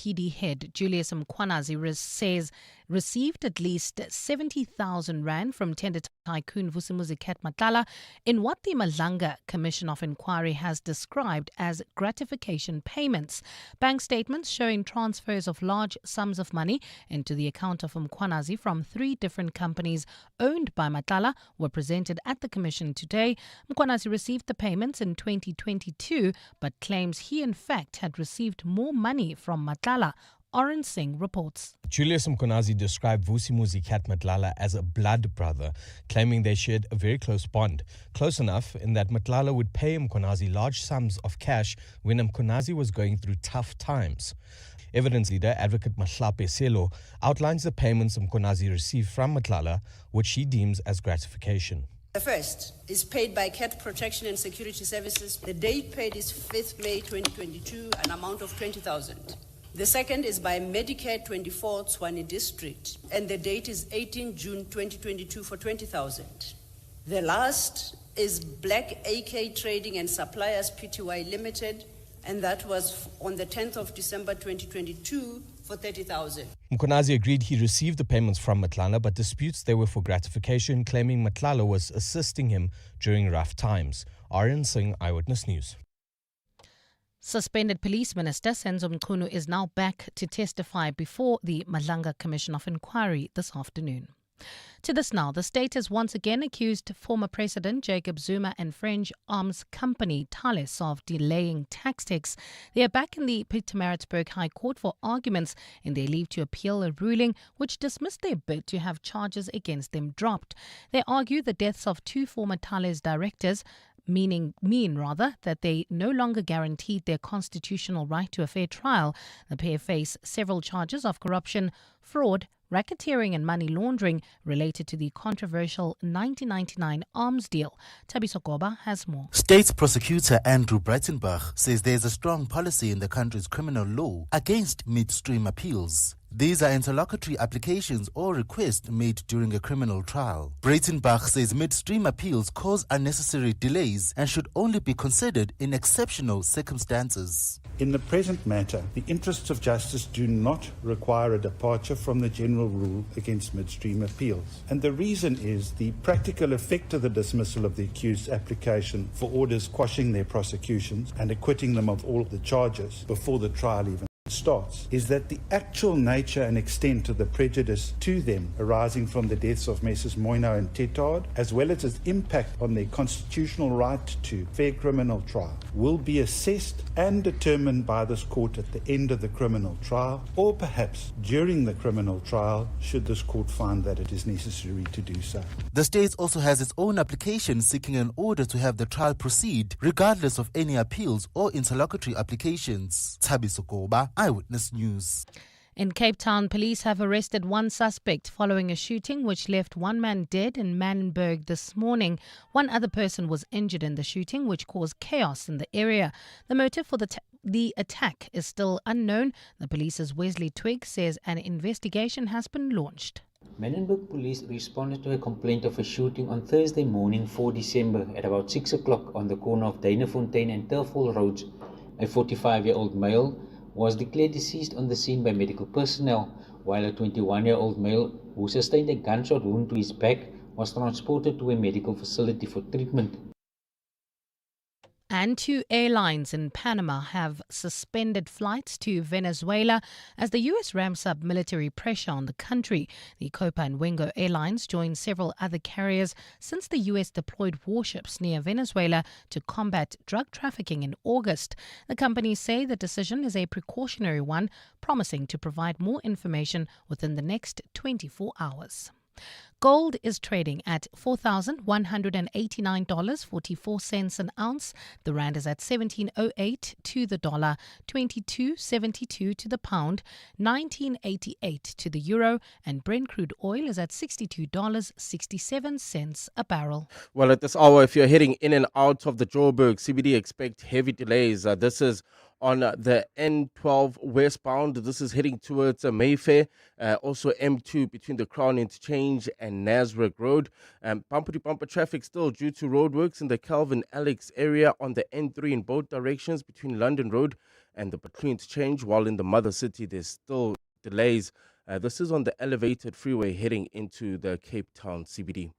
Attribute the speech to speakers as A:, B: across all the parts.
A: PD head Julius Mkhwanazi says received at least 70,000 rand from tender tycoon Vusimuzi Matlala in what the Malanga Commission of Inquiry has described as gratification payments. Bank statements showing transfers of large sums of money into the account of Mkhwanazi from 3 different companies owned by Matlala were presented at the Commission today. Mkhwanazi received the payments in 2022 but claims he in fact had received more money from Matlala. Oren Singh reports.
B: Julius Mkhwanazi described Vusimuzi Matlala as a blood brother, claiming they shared a very close bond. Close enough in that Matlala would pay Mkhwanazi large sums of cash when Mkhwanazi was going through tough times. Evidence leader Advocate Mahlape Selo outlines the payments Mkhwanazi received from Matlala, which he deems as gratification.
C: The first is paid by Cat Protection and Security Services. The date paid is 5th May 2022, an amount of 20,000. The second is by Medicare 24 Tshwane District, and the date is 18 June 2022 for 20,000. The last is Black AK Trading and Suppliers Pty Limited, and that was on the 10th of December 2022 for 30,000.
B: Mkhwanazi agreed he received the payments from Matlala but disputes they were for gratification, claiming Matlala was assisting him during rough times. Aryan Singh, Eyewitness News.
A: Suspended Police Minister Senzo Mchunu is now back to testify before the Malanga Commission of Inquiry this afternoon. To this now, the state has once again accused former President Jacob Zuma and French arms company Thales of delaying tactics. They are back in the Pietermaritzburg High Court for arguments in their leave to appeal a ruling which dismissed their bid to have charges against them dropped. They argue the deaths of 2 former Thales directors mean that they no longer guaranteed their constitutional right to a fair trial. The pair face several charges of corruption, fraud, racketeering and money laundering related to the controversial 1999 arms deal. Tabiso Goba has more.
D: State Prosecutor Andrew Breitenbach says there's a strong policy in the country's criminal law against midstream appeals. These are interlocutory applications or requests made during a criminal trial. Breitenbach says midstream appeals cause unnecessary delays and should only be considered in exceptional circumstances.
E: In the present matter, the interests of justice do not require a departure from the general rule against midstream appeals. And the reason is the practical effect of the dismissal of the accused's application for orders quashing their prosecutions and acquitting them of all the charges before the trial even starts is that the actual nature and extent of the prejudice to them arising from the deaths of Messrs. Moino and Tetard, as well as its impact on their constitutional right to fair criminal trial, will be assessed and determined by this court at the end of the criminal trial, or perhaps during the criminal trial, should this court find that it is necessary to do so.
D: The state also has its own application seeking an order to have the trial proceed, regardless of any appeals or interlocutory applications. Tabiso Goba, Eyewitness News.
A: In Cape Town, police have arrested 1 suspect following a shooting which left 1 man dead in Manenberg this morning. 1 other person was injured in the shooting, which caused chaos in the area. The motive for the attack is still unknown. The police's Wesley Twigg says an investigation has been launched.
F: Manenberg police responded to a complaint of a shooting on Thursday morning, 4 December, at about 6 o'clock on the corner of Duinefontein and Turfhall Roads. A 45-year-old male was declared deceased on the scene by medical personnel, while a 21-year-old male who sustained a gunshot wound to his back was transported to a medical facility for treatment.
A: And 2 airlines in Panama have suspended flights to Venezuela as the U.S. ramps up military pressure on the country. The Copa and Wingo Airlines join several other carriers since the U.S. deployed warships near Venezuela to combat drug trafficking in August. The companies say the decision is a precautionary one, promising to provide more information within the next 24 hours. Gold is trading at $4,189.44 an ounce. The rand is at 17.08 to the dollar, 22.72 to the pound, 19.88 to the euro, and Brent crude oil is at $62.67 a barrel.
G: Well, at this hour, if you're heading in and out of the Joburg CBD, expect heavy delays. This is on the N12 westbound. This is heading towards Mayfair. Also M2 between the Crown Interchange and Nasrec Road. Bumper-to-bumper traffic still due to roadworks in the Calvin Alex area on the N3 in both directions between London Road and the Batu interchange, while in the mother city there's still delays. This is on the elevated freeway heading into the Cape Town CBD.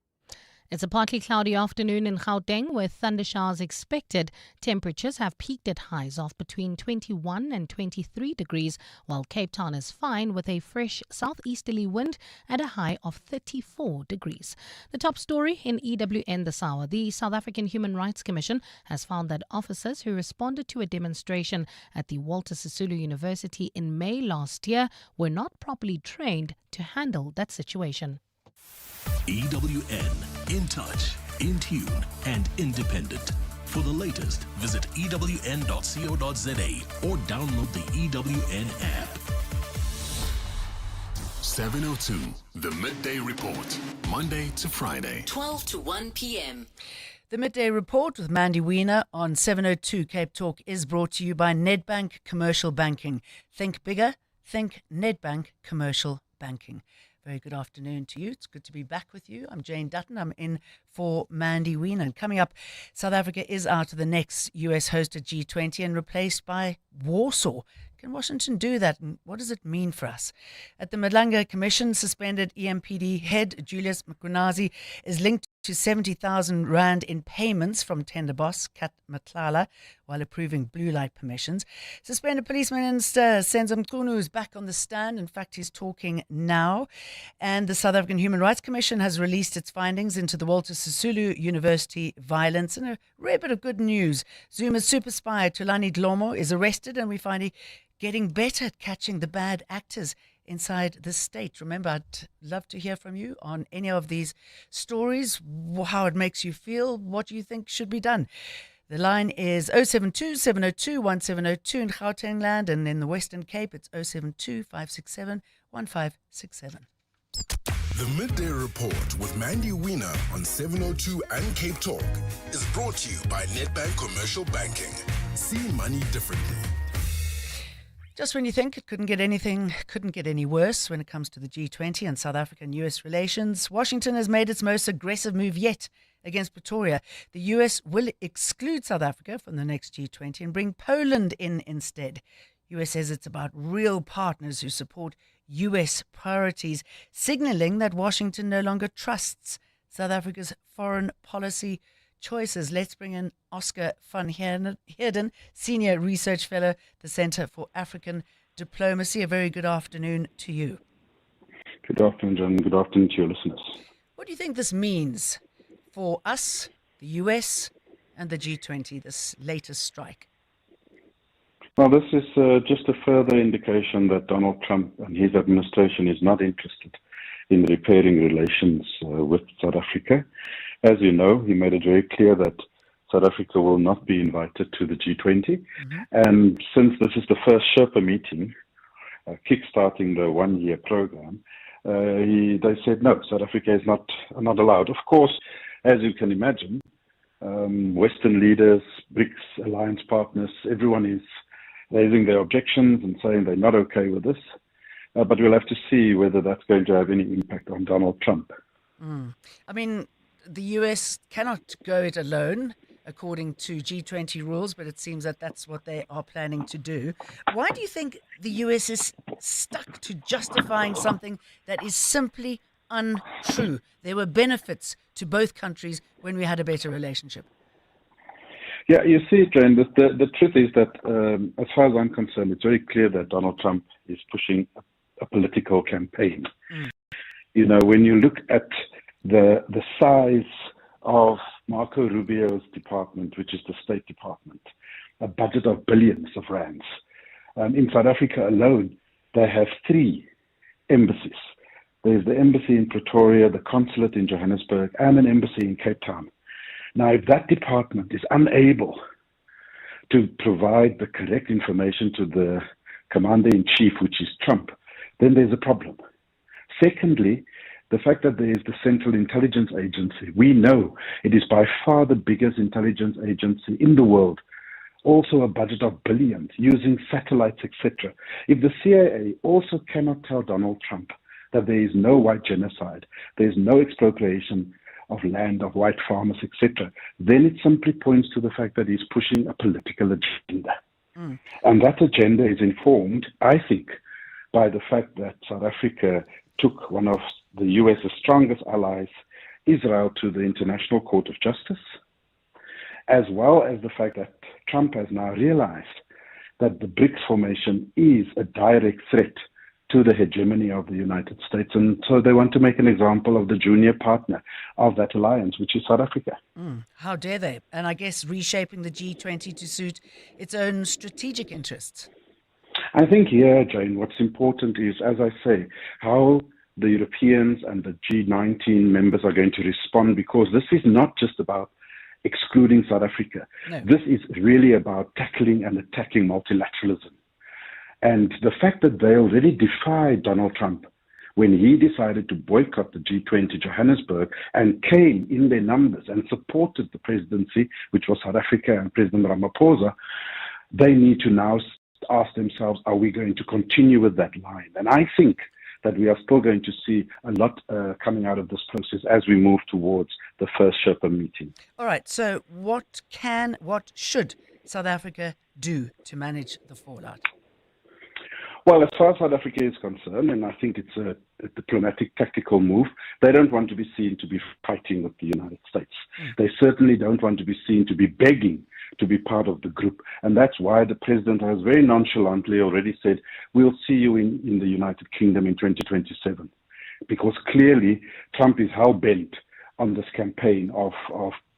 A: It's a partly cloudy afternoon in Gauteng with thunder showers expected. Temperatures have peaked at highs of between 21 and 23 degrees, while Cape Town is fine with a fresh southeasterly wind at a high of 34 degrees. The top story in EWN this hour. The South African Human Rights Commission has found that officers who responded to a demonstration at the Walter Sisulu University in May last year were not properly trained to handle that situation.
H: EWN, in touch, in tune, and independent. For the latest, visit ewn.co.za or download the EWN app. 7:02, the Midday Report, Monday to Friday,
I: 12 to 1 p.m.
J: The Midday Report with Mandy Wiener on 702 Cape Talk is brought to you by Nedbank Commercial Banking. Think bigger, think Nedbank Commercial Banking. Very good afternoon to you. It's good to be back with you. I'm Jane Dutton. I'm in for Mandy Wiener. And coming up, South Africa is out of the next US-hosted G20 and replaced by Warsaw. Can Washington do that? And what does it mean for us? At the Malanga Commission, suspended EMPD head Julius Mkhwanazi is linked to 70,000 rand in payments from tender boss Kat Matlala while approving blue light permissions. Suspended Police Minister Senzo Mchunu is back on the stand. In fact, he's talking now. And the South African Human Rights Commission has released its findings into the Walter Sisulu University violence. And a rare bit of good news. Zuma's super spy Thulani Dlomo is arrested, and we find he getting better at catching the bad actors inside the state. Remember, I'd love to hear from you on any of these stories, how it makes you feel, what you think should be done. The line is 072 702 1702 in Gauteng land, and in the Western Cape it's 072 567 1567.
H: The Midday Report with Mandy Wiener on 702 and Cape Talk is brought to you by Nedbank Commercial Banking. See money differently.
J: Just when you think it couldn't get any worse when it comes to the G20 and South African US relations, Washington has made its most aggressive move yet against Pretoria. The US will exclude South Africa from the next G20 and bring Poland in instead. US says it's about real partners who support US priorities, signaling that Washington no longer trusts South Africa's foreign policy choices. Let's bring in Oscar van Heerden, Senior Research Fellow, the Centre for African Diplomacy. A very good afternoon to you.
E: Good afternoon, John. Good afternoon to your listeners.
J: What do you think this means for us, the US, and the G20, this latest strike?
E: Well, this is just a further indication that Donald Trump and his administration is not interested in repairing relations with South Africa. As you know, he made it very clear that South Africa will not be invited to the G20. Mm-hmm. And since this is the first Sherpa meeting, kickstarting the one-year program, they said, no, South Africa is not allowed. Of course, as you can imagine, Western leaders, BRICS, alliance partners, everyone is raising their objections and saying they're not okay with this. But we'll have to see whether that's going to have any impact on Donald Trump.
J: I mean, the US cannot go it alone, according to G20 rules, but it seems that that's what they are planning to do. Why do you think the US is stuck to justifying something that is simply untrue? There were benefits to both countries when we had a better relationship.
E: Yeah, you see, Jane, the truth is that as far as I'm concerned, it's very clear that Donald Trump is pushing a political campaign. You know, when you look at the size of Marco Rubio's department, which is the State Department, a budget of billions of rands. In South Africa alone, they have 3 embassies. There's the embassy in Pretoria, the consulate in Johannesburg, and an embassy in Cape Town. Now, if that department is unable to provide the correct information to the commander-in-chief, which is Trump, then there's a problem. Secondly, the fact that there is the Central Intelligence Agency, we know it is by far the biggest intelligence agency in the world, also a budget of billions, using satellites, etc. If the CIA also cannot tell Donald Trump that there is no white genocide, there is no expropriation of land, of white farmers, etc., then it simply points to the fact that he's pushing a political agenda. And that agenda is informed, I think, by the fact that South Africa took one of the US's strongest allies, Israel, to the International Court of Justice, as well as the fact that Trump has now realized that the BRICS formation is a direct threat to the hegemony of the United States. And so they want to make an example of the junior partner of that alliance, which is South Africa.
J: How dare they? And I guess reshaping the G20 to suit its own strategic interests.
E: I think here, Jane, what's important is, as I say, how the Europeans and the G19 members are going to respond, because this is not just about excluding South Africa.
J: No.
E: This is really about tackling and attacking multilateralism. And the fact that they already defied Donald Trump when he decided to boycott the G20 Johannesburg and came in their numbers and supported the presidency, which was South Africa and President Ramaphosa, they need to now ask themselves, are we going to continue with that line? And I think that we are still going to see a lot coming out of this process as we move towards the first Sherpa meeting.
J: All right, so what should South Africa do to manage the fallout?
E: Well, as far as South Africa is concerned, and I think it's a diplomatic, tactical move, they don't want to be seen to be fighting with the United States. They certainly don't want to be seen to be begging to be part of the group. And that's why the president has very nonchalantly already said, we'll see you in the United Kingdom in 2027. Because clearly, Trump is hell-bent on this campaign of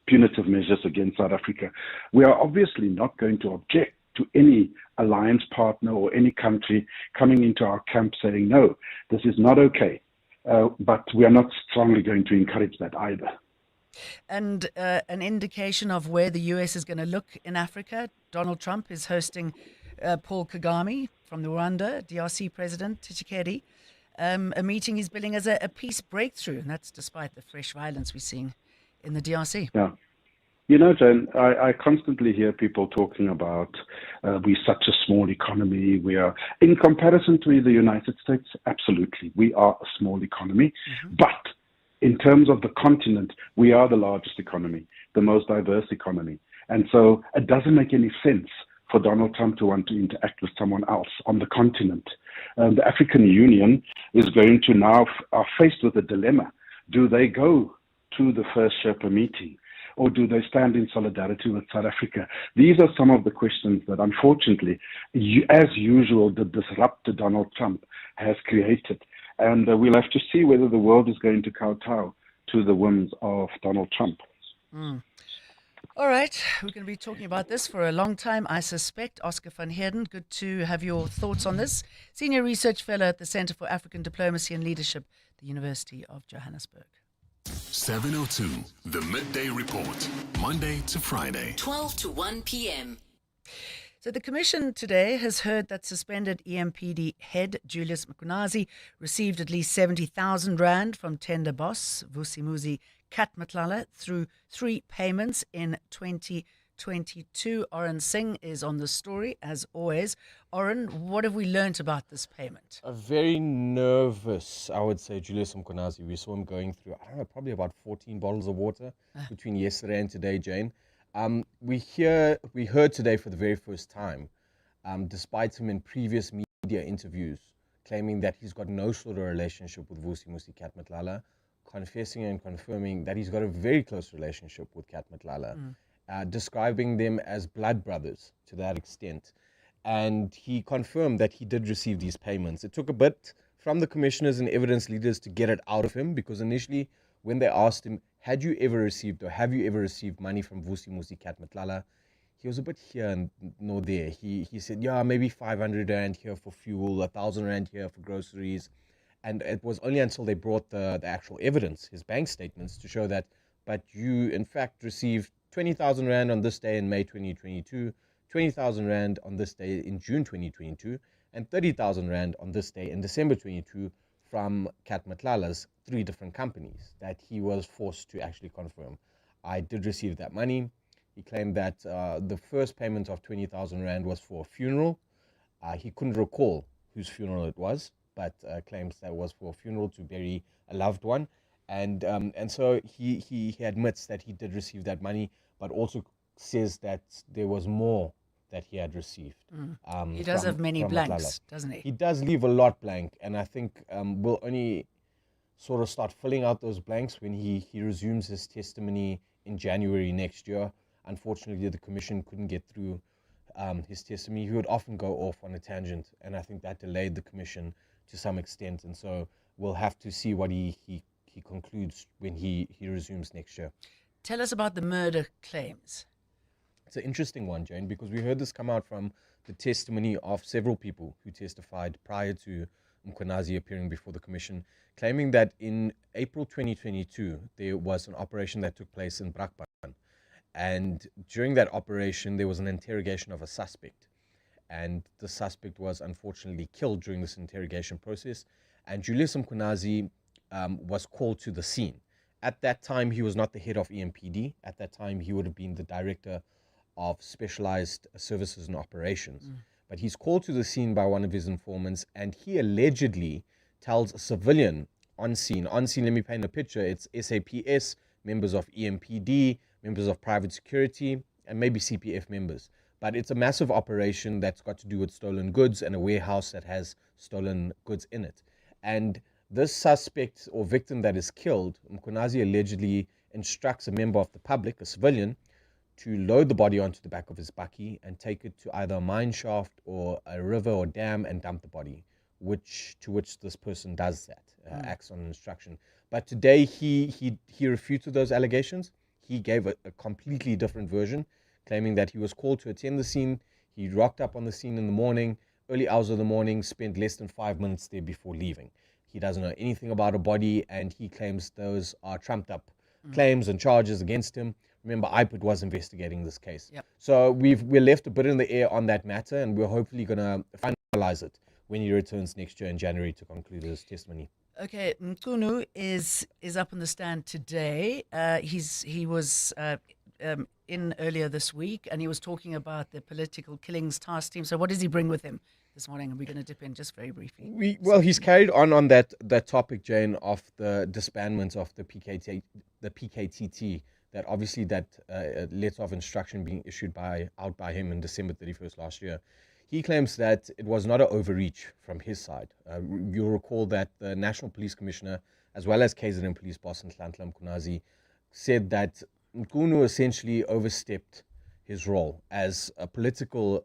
E: punitive measures against South Africa. We are obviously not going to object to any alliance partner or any country coming into our camp saying, no, this is not okay. But we are not strongly going to encourage that either.
J: And an indication of where the US is going to look in Africa. Donald Trump is hosting Paul Kagame from the Rwanda, DRC President Tshisekedi, a meeting he's billing as a peace breakthrough, and that's despite the fresh violence we're seeing in the DRC.
E: Yeah. You know, Jen, I constantly hear people talking about we're such a small economy. We are, in comparison to the United States, absolutely, we are a small economy. But in terms of the continent, we are the largest economy, the most diverse economy. And so it doesn't make any sense for Donald Trump to want to interact with someone else on the continent. The African Union is going to now are faced with a dilemma. Do they go to the first Sherpa meeting, or do they stand in solidarity with South Africa? These are some of the questions that, unfortunately, as usual, the disruptor Donald Trump has created. And we'll have to see whether the world is going to kowtow to the whims of Donald Trump.
J: All right, we're going to be talking about this for a long time, I suspect. Oscar van Heerden, good to have your thoughts on this. Senior Research Fellow at the Centre for African Diplomacy and Leadership, the University of Johannesburg.
H: 702, the Midday Report, Monday to Friday.
I: 12 to 1 p.m.
J: So the Commission today has heard that suspended EMPD head Julius Mkhwanazi received at least 70,000 rand from tender boss Vusimuzi Katmatlala through 3 payments in 2022. Oren Singh is on the story, as always. Oren, what have we learnt about this payment?
B: A very nervous, I would say, Julius Mkhwanazi. We saw him going through, I don't know, probably about 14 bottles of water between yesterday and today, Jane. We heard today for the very first time, despite him in previous media interviews claiming that he's got no sort of relationship with Vusimuzi Katmatlala, confessing and confirming that he's got a very close relationship with Katmatlala, describing them as blood brothers to that extent. And he confirmed that he did receive these payments. It took a bit from the commissioners and evidence leaders to get it out of him, because initially when they asked him, had you ever received or have you ever received money from Vusimuzi Katmatlala, he was a bit here and no there. He said, yeah, maybe 500 rand here for fuel, 1,000 rand here for groceries. And it was only until they brought the actual evidence, his bank statements, to show that, but you in fact received 20,000 rand on this day in May 2022, 20,000 rand on this day in June 2022, and 30,000 rand on this day in December 22 from Katmatlala's 3 different companies that he was forced to actually confirm. I did receive that money. He claimed that the first payment of 20,000 rand was for a funeral. He couldn't recall whose funeral it was, but claims that it was for a funeral to bury a loved one. And so he admits that he did receive that money, but also says that there was more that he had received.
J: He does have many
B: from
J: blanks,
B: Matlala.
J: doesn't he?
B: He does leave a lot blank, and I think we'll only sort of start filling out those blanks when he resumes his testimony in January next year. Unfortunately, the commission couldn't get through his testimony. He would often go off on a tangent, and I think that delayed the commission to some extent. And so we'll have to see what he concludes when he resumes next year.
J: Tell us about the murder claims.
B: It's an interesting one, Jane, because we heard this come out from the testimony of several people who testified prior to Mkhwanazi appearing before the commission, claiming that in April 2022, there was an operation that took place in Brakpan. And during that operation, there was an interrogation of a suspect. And the suspect was unfortunately killed during this interrogation process. And Julius Mkhwanazi was called to the scene. At that time, he was not the head of EMPD. At that time, he would have been the director of specialized services and operations. But he's called to the scene by one of his informants, and he allegedly tells a civilian on scene, let me paint a picture, it's SAPS, members of EMPD, members of private security, and maybe CPF members. But it's a massive operation that's got to do with stolen goods and a warehouse that has stolen goods in it. And this suspect or victim that is killed, Mkhwanazi allegedly instructs a member of the public, a civilian, to load the body onto the back of his bakkie and take it to either a mine shaft or a river or dam and dump the body, to which this person does that, acts on instruction. But today he refuted those allegations. He gave a completely different version, claiming that he was called to attend the scene. He rocked up on the scene in the morning, early hours of the morning, spent less than 5 minutes there before leaving. He doesn't know anything about a body, and he claims those are trumped up claims and charges against him. Remember, IPID was investigating this case.
J: Yep.
B: So we're left a bit in the air on that matter, and we're hopefully going to finalize it when he returns next year in January to conclude his testimony.
J: Okay, Mkhunu is up on the stand today. He was in earlier this week, and he was talking about the political killings task team. So what does he bring with him this morning? And we're going to dip in just very briefly.
B: He's carried on that topic, Jane, of the disbandment of the PKTT. That obviously that letter of instruction being issued out by him in December 31st last year. He claims that it was not an overreach from his side. You'll recall that the National Police Commissioner, as well as KZN Police Boss Nhlanhla Mkhwanazi, said that Mkhunu essentially overstepped his role as a political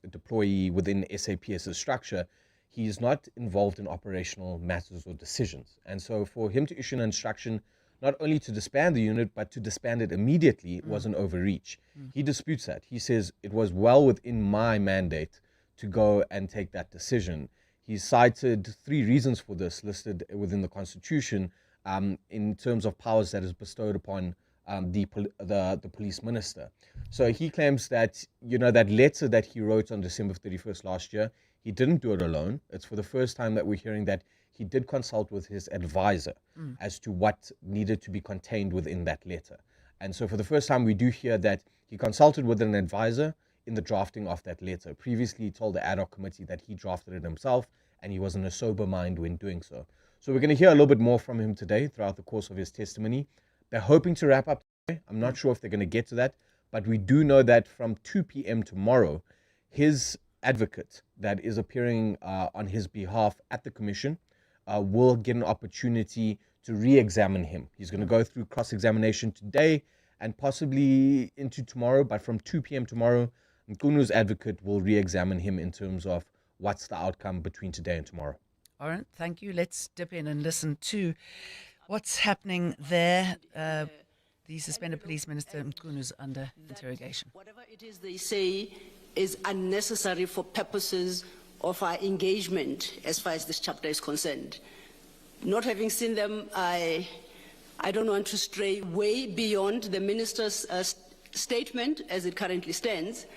B: deployee within SAPS's structure. He is not involved in operational matters or decisions. And so for him to issue an instruction not only to disband the unit, but to disband it immediately was an overreach. He disputes that. He says it was well within my mandate to go and take that decision. He cited 3 reasons for this listed within the Constitution in terms of powers that is bestowed upon the police minister. So he claims that, that letter that he wrote on December 31st last year, he didn't do it alone. It's for the first time that we're hearing that he did consult with his advisor as to what needed to be contained within that letter. And so for the first time, we do hear that he consulted with an advisor in the drafting of that letter. Previously, he told the ad hoc committee that he drafted it himself and he was in a sober mind when doing so. So we're going to hear a little bit more from him today throughout the course of his testimony. They're hoping to wrap up today. I'm not sure if they're going to get to that, but we do know that from 2 p.m. tomorrow, his advocate that is appearing on his behalf at the commission will get an opportunity to re-examine him. He's going to go through cross-examination today and possibly into tomorrow, but from 2 p.m. tomorrow, Mkhunu's advocate will re-examine him in terms of what's the outcome between today and tomorrow.
J: All right, thank you. Let's dip in and listen to what's happening there. The suspended police minister, Mkhunu's under interrogation.
C: Whatever it is they say is unnecessary for purposes of our engagement as far as this chapter is concerned. Not having seen them, I don't want to stray way beyond the minister's statement as it currently stands.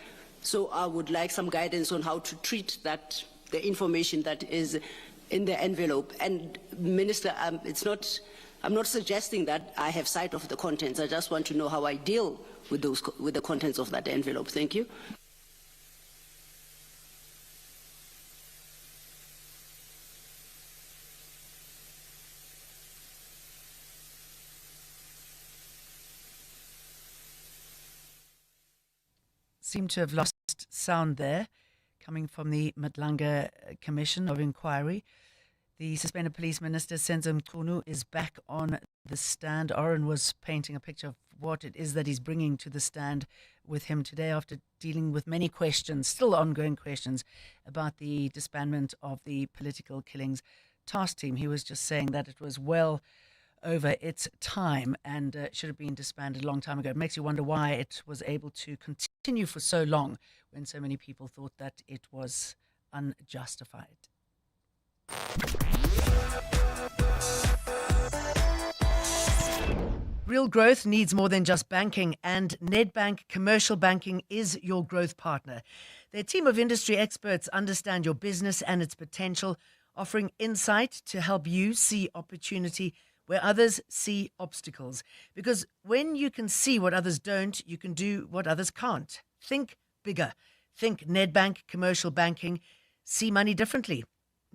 C: So I would like some guidance on how to treat the information that is in the envelope. And Minister, I'm not suggesting that I have sight of the contents. I just want to know how I deal with the contents of that envelope. Thank you.
J: Seem to have lost latest sound there coming from the Madlanga Commission of Inquiry. The suspended police minister, Senzo Mchunu, is back on the stand. Oren was painting a picture of what it is that he's bringing to the stand with him today after dealing with many questions, still ongoing questions, about the disbandment of the political killings task team. He was just saying that it was well over its time and should have been disbanded a long time ago. It makes you wonder why it was able to continue for so long when so many people thought that it was unjustified. Real growth needs more than just banking, and Nedbank Commercial Banking is your growth partner. Their team of industry experts understand your business and its potential, offering insight to help you see opportunity where others see obstacles. Because when you can see what others don't, you can do what others can't. Think bigger. Think Nedbank Commercial Banking. See money differently.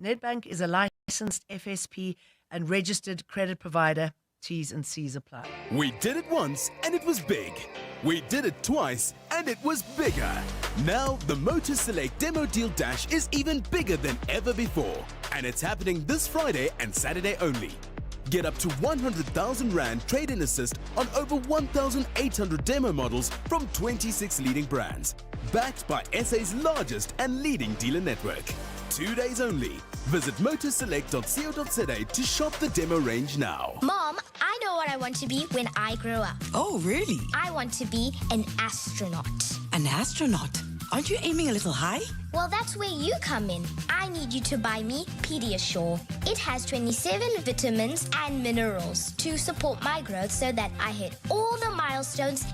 J: Nedbank is a licensed FSP and registered credit provider. T's and C's apply.
K: We did it once and it was big. We did it twice and it was bigger. Now the Motor Select Demo Deal Dash is even bigger than ever before. And it's happening this Friday and Saturday only. Get up to 100,000 Rand trade-in assist on over 1,800 demo models from 26 leading brands. Backed by SA's largest and leading dealer network. 2 days only. Visit motorselect.co.za to shop the demo range now.
L: Mom, I know what I want to be when I grow up.
M: Oh, really?
L: I want to be an astronaut.
M: An astronaut? Aren't you aiming a little high?
L: Well, that's where you come in. I need you to buy me Pediasure. It has 27 vitamins and minerals to support my growth so that I hit all the milestones,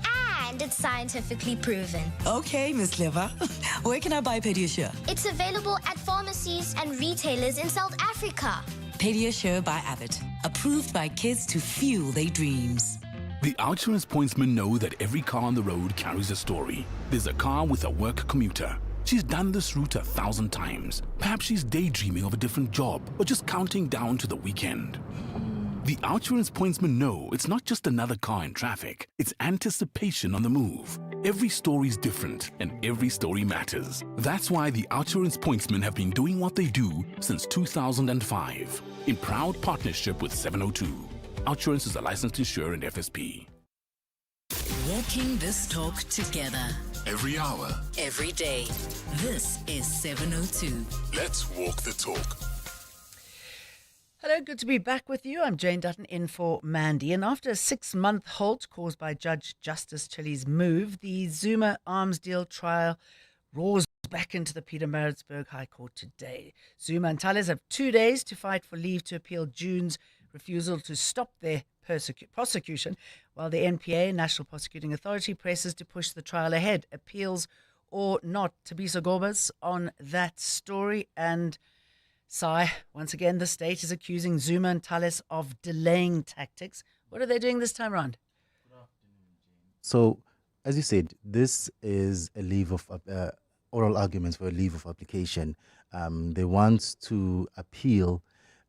L: and it's scientifically proven.
M: Okay, Miss Liver. Where can I buy Pediasure?
L: It's available at pharmacies and retailers in South Africa.
M: Pediasure by Abbott. Approved by kids to fuel their dreams.
N: The Outsurance pointsmen know that every car on the road carries a story. There's a car with a work commuter. She's done this route 1,000 times. Perhaps she's daydreaming of a different job or just counting down to the weekend. The Outsurance pointsmen know it's not just another car in traffic. It's anticipation on the move. Every story's different and every story matters. That's why the Outsurance pointsmen have been doing what they do since 2005 in proud partnership with 702. Outsurance is a licensed insurer and FSP.
I: Walking this talk together.
H: Every hour.
I: Every day. This is 702.
H: Let's walk the talk.
J: Hello, good to be back with you. I'm Jane Dutton in for Mandy. And after a 6-month halt caused by Judge Justice Chili's move, the Zuma arms deal trial roars back into the Pietermaritzburg High Court today. Zuma and Thales have 2 days to fight for leave to appeal June's refusal to stop their prosecution, while the NPA, National Prosecuting Authority, presses to push the trial ahead. Appeals or not. Tabisa Gorbas on that story. And Sai, once again, the state is accusing Zuma and Thales of delaying tactics. What are they doing this time around?
D: So, as you said, this is a leave of oral arguments for a leave of application. They want to appeal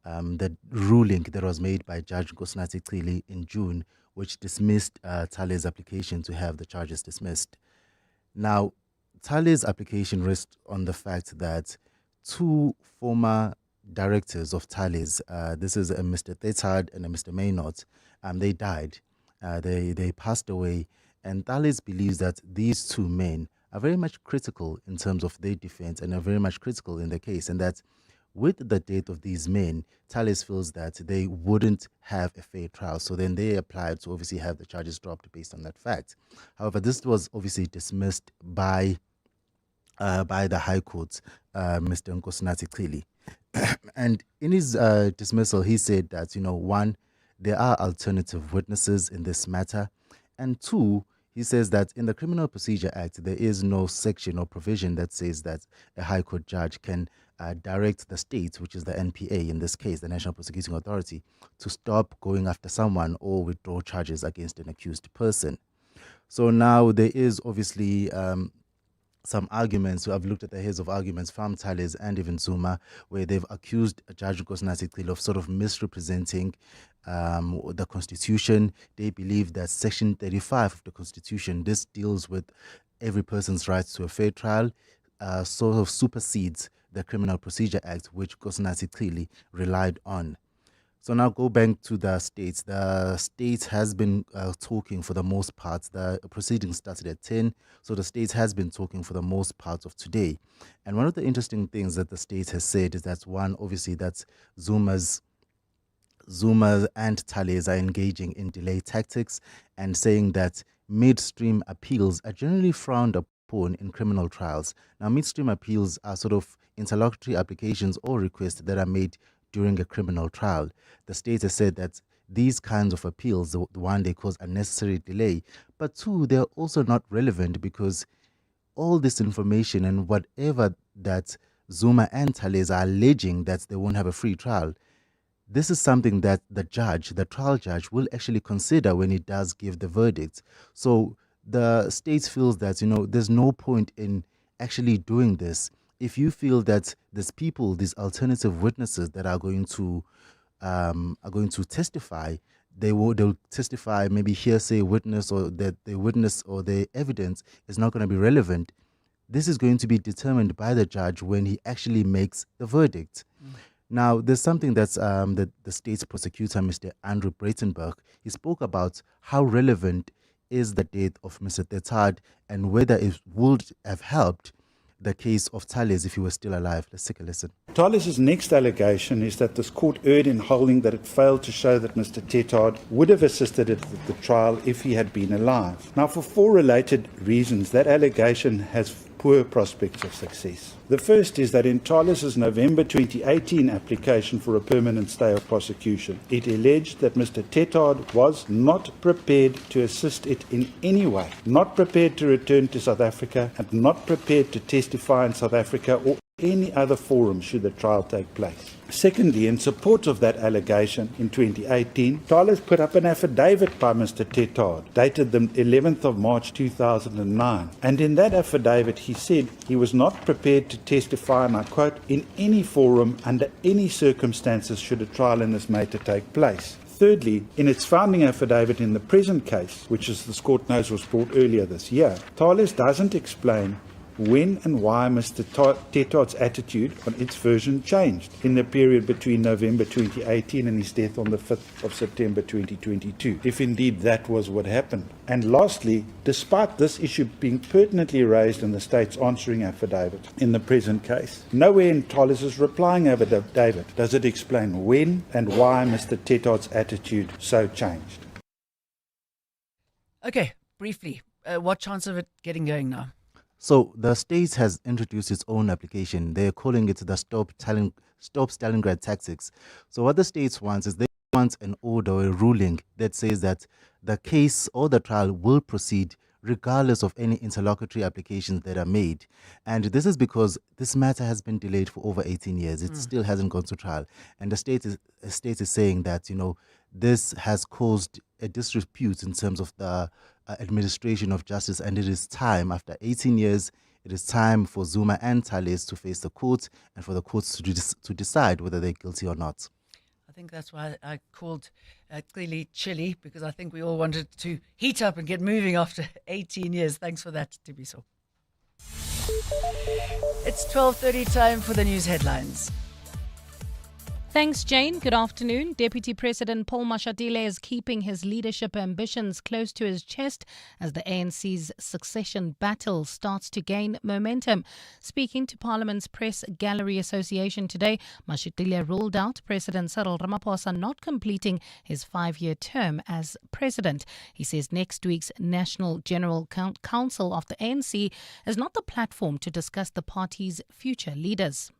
D: the ruling that was made by Judge Nkosinathi Cili in June, which dismissed Thales' application to have the charges dismissed. Now, Thales' application rests on the fact that 2 former directors of Thales, this is a Mr. Thetard and a Mr. Maynard, they died. They passed away, and Thales believes that these 2 men are very much critical in terms of their defense and are very much critical in the case, and that with the death of these men, Thales feels that they wouldn't have a fair trial. So then they applied to obviously have the charges dropped based on that fact. However, this was obviously dismissed by the High Court, Mr. Nkosinathi Cili. And in his dismissal, he said that, 1, there are alternative witnesses in this matter, and 2, he says that in the Criminal Procedure Act, there is no section or provision that says that a High Court judge can direct the state, which is the NPA in this case, the National Prosecuting Authority, to stop going after someone or withdraw charges against an accused person. So now there is obviously some arguments. So I've looked at the heads of arguments from Thales and even Zuma, where they've accused Judge Nkosinathi Cili of sort of misrepresenting the Constitution. They believe that Section 35 of the Constitution, this deals with every person's rights to a fair trial sort of supersedes the Criminal Procedure Act, which Nkosinazi clearly relied on. So now go back to the states. The states has been talking for the most part. The proceedings started at 10, so the states has been talking for the most part of today. And one of the interesting things that the state has said is that, one, obviously, that Zuma and Tales are engaging in delay tactics and saying that midstream appeals are generally frowned upon in criminal trials. Now, midstream appeals are sort of interlocutory applications or requests that are made during a criminal trial. The state has said that these kinds of appeals, the one, they cause unnecessary delay, but two, they're also not relevant because all this information and whatever that Zuma and Tales are alleging that they won't have a free trial, this is something that the trial judge, will actually consider when he does give the verdict. So the state feels that, there's no point in actually doing this. If you feel that there's people, these alternative witnesses that are going to testify, they'll testify, maybe hearsay witness, or that the witness or the evidence is not going to be relevant. This is going to be determined by the judge when he actually makes the verdict. Now, there's something that's the state's prosecutor, Mr. Andrew Breitenberg, he spoke about how relevant is the death of Mr. Tetad and whether it would have helped the case of Tales if he was still alive. Let's take a listen.
E: Tales' next allegation is that this court erred in holding that it failed to show that Mr. Tetad would have assisted at the trial if he had been alive. Now, for four related reasons, that allegation has poor prospects of success. The first is that in Tales' November 2018 application for a permanent stay of prosecution, it alleged that Mr. Tetad was not prepared to assist it in any way, not prepared to return to South Africa, and not prepared to testify in South Africa or any other forum should the trial take place. Secondly, in support of that allegation, in 2018, Tales put up an affidavit by Mr. Tetad, dated the 11th of March 2009. And in that affidavit, he said he was not prepared to testify, and I quote, in any forum under any circumstances should a trial in this matter take place. Thirdly, in its founding affidavit in the present case, which as this court knows was brought earlier this year, Tales doesn't explain when and why Mr. Tetad's attitude on its version changed in the period between November 2018 and his death on the 5th of September 2022, if indeed that was what happened. And lastly, despite this issue being pertinently raised in the state's answering affidavit in the present case, nowhere in Tales' replying affidavit does it explain when and why Mr. Tetad's attitude so changed.
J: Okay, briefly, what chance of it getting going now?
D: So the state has introduced its own application. They're calling it the Stop Stalingrad Tactics. So what the state wants is they want an order or a ruling that says that the case or the trial will proceed regardless of any interlocutory applications that are made. And this is because this matter has been delayed for over 18 years. It still hasn't gone to trial. And the state is saying that, this has caused a disrepute in terms of the administration of justice, and it is time, after 18 years, it is time for Zuma and Tales to face the court and for the courts to decide whether they're guilty or not.
J: I think that's why I called clearly chilly, because I think we all wanted to heat up and get moving after 18 years. Thanks for that, Tibiso. It's 12:30 time for the news headlines.
A: Thanks, Jane. Good afternoon. Deputy President Paul Mashatile is keeping his leadership ambitions close to his chest as the ANC's succession battle starts to gain momentum. Speaking to Parliament's Press Gallery Association today, Mashatile ruled out President Cyril Ramaphosa not completing his 5-year term as president. He says next week's National General Council of the ANC is not the platform to discuss the party's future leaders.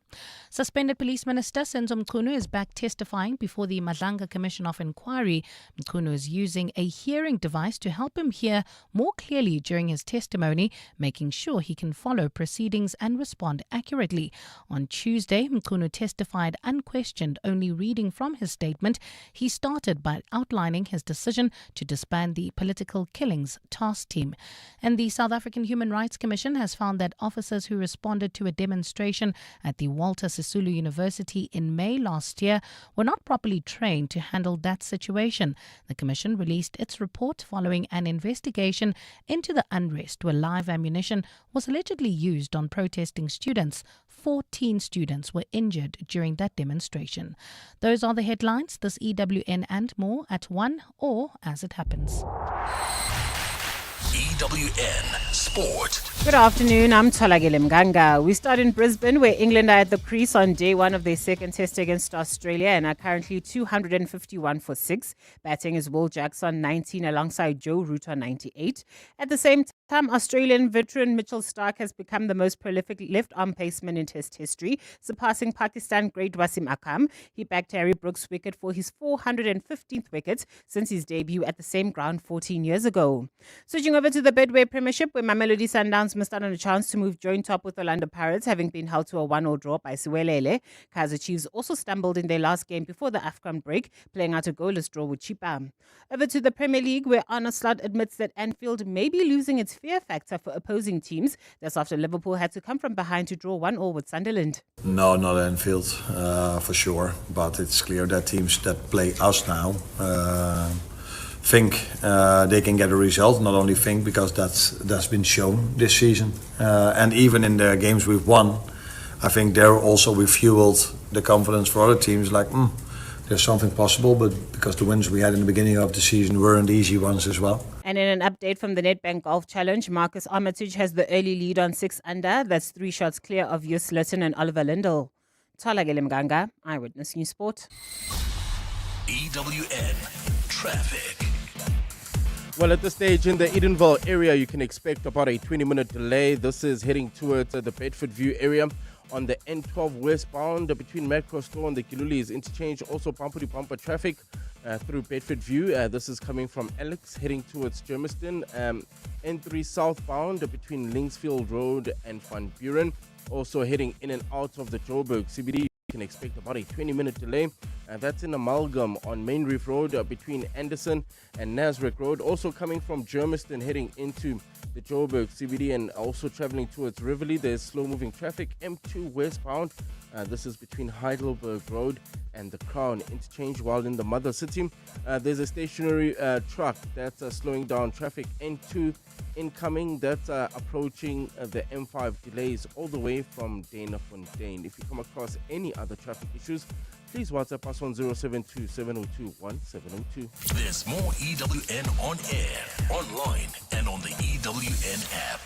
A: Suspended Police Minister Senzo Mchunu is back testifying before the Madlanga Commission of Inquiry. Mchunu is using a hearing device to help him hear more clearly during his testimony, making sure he can follow proceedings and respond accurately. On Tuesday, Mchunu testified unquestioned, only reading from his statement. He started by outlining his decision to disband the Political Killings Task Team. And the South African Human Rights Commission has found that officers who responded to a demonstration at the Walter Sisulu University in May last year were not properly trained to handle that situation. The Commission released its report following an investigation into the unrest where live ammunition was allegedly used on protesting students. 14 students were injured during that demonstration. Those are the headlines. This EWN and more at 1 or as it happens.
H: EWN Sport.
O: Good afternoon, I'm Tolagile Mganga. We start in Brisbane, where England are at the crease on day one of their second test against Australia and are currently 251 for 6. Batting is Will Jackson, 19, alongside Joe Root on 98. At the same time, Australian veteran Mitchell Starc has become the most prolific left-arm paceman in test history, surpassing Pakistan great Wasim Akram. He backed Harry Brooks' wicket for his 415th wicket since his debut at the same ground 14 years ago. Switching over to the Bedway Premiership, where Mamelodi Sundowns missed out on a chance to move joint top with Orlando Pirates, having been held to a 1-0 draw by Siwelele. Kaizer Chiefs also stumbled in their last game before the AFCON break, playing out a goalless draw with Chippa. Over to the Premier League, where Arne Slot admits that Anfield may be losing its fear factor for opposing teams. That's after Liverpool had to come from behind to draw 1-1 with Sunderland.
P: No, not Anfield, for sure. But it's clear that teams that play us now think they can get a result. Not only think, because that's been shown this season. And even in the games we've won, I think there also we fueled the confidence for other teams, like, there's something possible, but because the wins we had in the beginning of the season weren't easy ones as well.
O: And in an update from the Nedbank Golf Challenge, Marcus Armitage has the early lead on 6 under. That's 3 shots clear of Jus Litton and Oliver Lindell. Tolagile Mganga, Eyewitness News Sport.
H: EWN Traffic.
G: Well, at this stage in the Edenville area, you can expect about a 20-minute delay. This is heading towards the Bedford View area. On the N12 westbound between Macro Store and the Kilulis interchange, also bumper-to-bumper traffic through Bedford View. This is coming from Alex heading towards Germiston. N3 southbound between Linksfield Road and Van Buren. Also heading in and out of the Joburg CBD. You can expect about a 20-minute delay. That's in Amalgam on Main Reef Road between Anderson and Nasrec Road. Also coming from Germiston heading into the Joburg CBD and also traveling towards Riverlea. There's slow-moving traffic. M2 westbound. This is between Heidelberg Road and the Crown interchange. While in the Mother City, there's a stationary truck that's slowing down traffic. N2 incoming. That's approaching the M5 delays all the way from Danafontein. If you come across any other traffic issues, please WhatsApp us on 072-702-1702.
H: There's more EWN on air, online, and on the EWN app.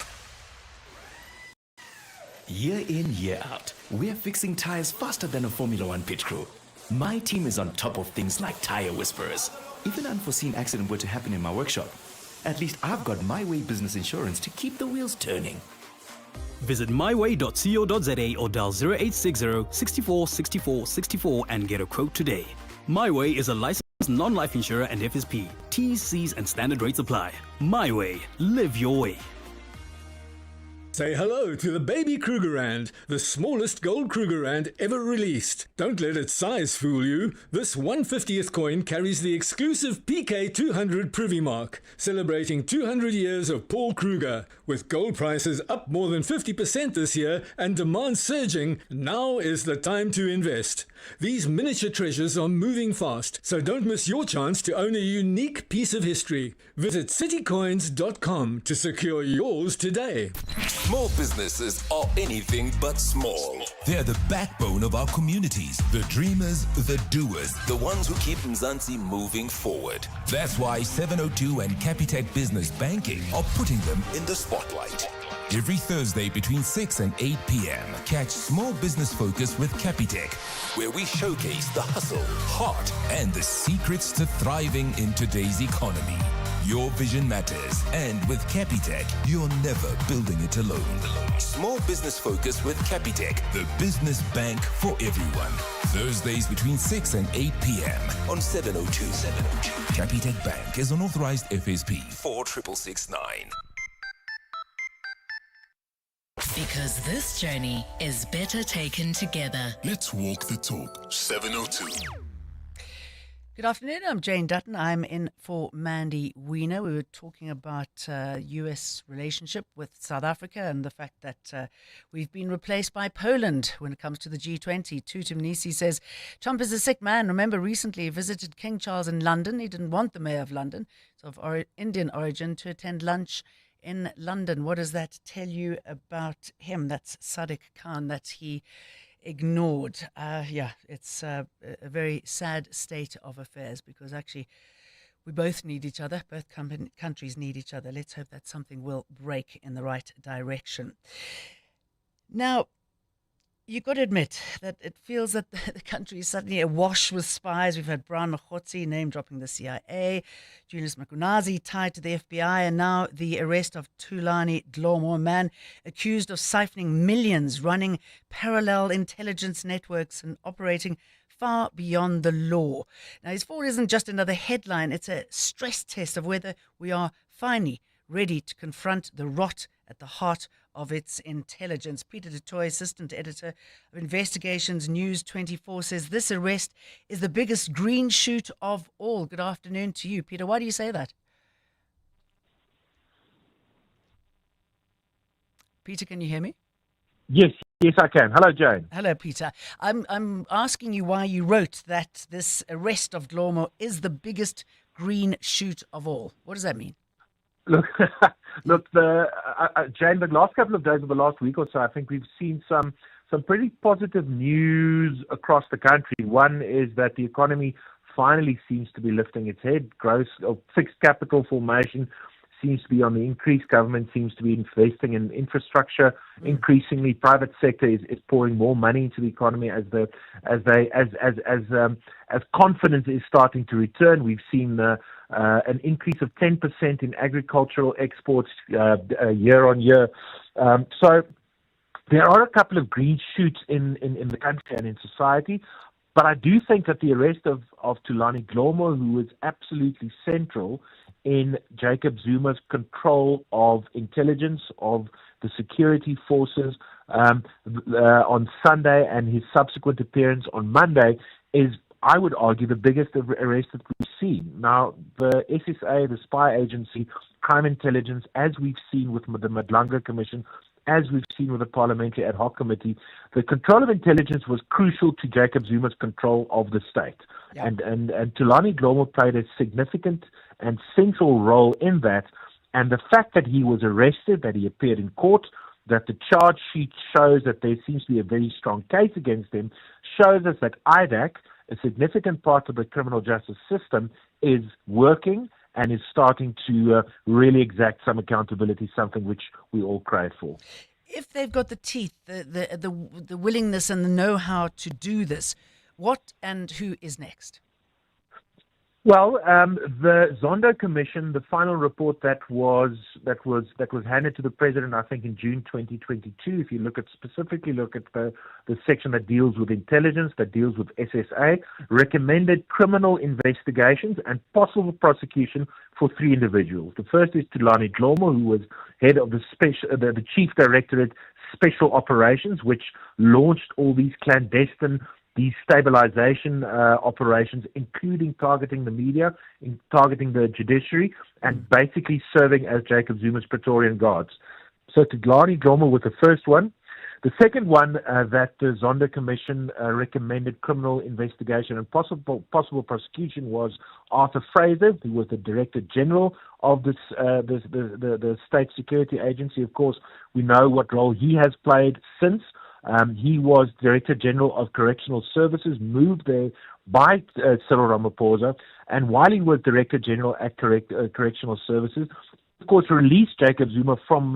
Q: Year in, year out, we're fixing tires faster than a Formula One pit crew. My team is on top of things like tire whisperers. If an unforeseen accident were to happen in my workshop, at least I've got My Way business insurance to keep the wheels turning.
R: Visit myway.co.za or dial 0860 64 64 64 and get a quote today. My Way is a licensed non-life insurer and FSP. T's, C's and standard rates apply. My Way. Live your way.
S: Say hello to the Baby Krugerrand, the smallest gold Krugerrand ever released. Don't let its size fool you. This 1/50th coin carries the exclusive PK200 Privy Mark, celebrating 200 years of Paul Kruger. With gold prices up more than 50% this year and demand surging, now is the time to invest. These miniature treasures are moving fast, so don't miss your chance to own a unique piece of history. Visit citycoins.com to secure yours today.
T: Small businesses are anything but small. They're the backbone of our communities, the dreamers, the doers, the ones who keep Mzansi moving forward. That's why 702 and Capitec Business Banking are putting them in the spotlight. Every Thursday between 6 and 8 p.m., catch Small Business Focus with Capitec, where we showcase the hustle, heart, and the secrets to thriving in today's economy. Your vision matters, and with Capitec, you're never building it alone. Small Business Focus with Capitec, the business bank for everyone. Thursdays between 6 and 8 p.m. on 702. Capitec Bank is an authorized FSP 46669.
M: Because this journey is better taken together.
H: Let's walk the talk. 702.
J: Good afternoon. I'm Jane Dutton. I'm in for Mandy Wiener. We were talking about U.S. relationship with South Africa and the fact that we've been replaced by Poland when it comes to the G20. Tutum Nisi says, Trump is a sick man. Remember, recently he visited King Charles in London. He didn't want the mayor of London, so of Indian origin, to attend lunch in London. What does that tell you about him? That's Sadiq Khan that he ignored. It's a very sad state of affairs because actually we both need each other. Both countries need each other. Let's hope that something will break in the right direction. Now, you've got to admit that it feels that the country is suddenly awash with spies. We've had Brown Makhotsi name-dropping the CIA, Julius Mkunazi tied to the FBI, and now the arrest of Thulani Dlomo, a man accused of siphoning millions, running parallel intelligence networks and operating far beyond the law. Now, his fall isn't just another headline. It's a stress test of whether we are finally ready to confront the rot at the heart of its intelligence. Peter du Toit, assistant editor of Investigations News 24, says this arrest is the biggest green shoot of all. Good afternoon to you, Peter. Why do you say that? Peter, can you hear me?
U: Yes, I can. Hello, Jane.
J: Hello, Peter. I'm asking you why you wrote that this arrest of Dlomo is the biggest green shoot of all. What does that mean?
U: Look, Jane, the last couple of days of the last week or so, I think we've seen some pretty positive news across the country. One is that the economy finally seems to be lifting its head. Gross or fixed capital formation seems to be on the increase. Government seems to be investing in infrastructure. Increasingly, private sector is pouring more money into the economy as confidence is starting to return. We've seen an increase of 10% in agricultural exports year on year. So there are a couple of green shoots in the country and in society. But I do think that the arrest of Thulani Dlomo, who was absolutely central in Jacob Zuma's control of intelligence, of the security forces on Sunday and his subsequent appearance on Monday, is, I would argue, the biggest arrest that we've seen. Now, the SSA, the spy agency, crime intelligence, as we've seen with the Madlanga Commission, as we've seen with the Parliamentary Ad Hoc Committee, the control of intelligence was crucial to Jacob Zuma's control of the state. Yeah. And Thulani Dlomo played a significant and central role in that. And the fact that he was arrested, that he appeared in court, that the charge sheet shows that there seems to be a very strong case against him, shows us that IDAC, a significant part of the criminal justice system, is working and is starting to really exact some accountability, something which we all crave for.
J: If they've got the teeth, the willingness and the know-how to do this, what and who is next?
U: Well, the Zondo Commission, the final report that was handed to the president, I think, in June 2022. If you specifically look at the section that deals with intelligence, that deals with SSA, recommended criminal investigations and possible prosecution for 3 individuals. The first is Thulani Dlomo, who was head of the Chief Directorate Special Operations, which launched all these clandestine destabilization operations, including targeting the media, targeting the judiciary, and basically serving as Jacob Zuma's Praetorian Guards. So Thulani Dlomo was the first one. The second one that the Zondo Commission recommended criminal investigation and possible prosecution was Arthur Fraser, who was the Director General of the State Security Agency. Of course, we know what role he has played since. He was Director General of Correctional Services, moved there by Cyril Ramaphosa, and while he was Director General at Correctional Services, of course, released Jacob Zuma from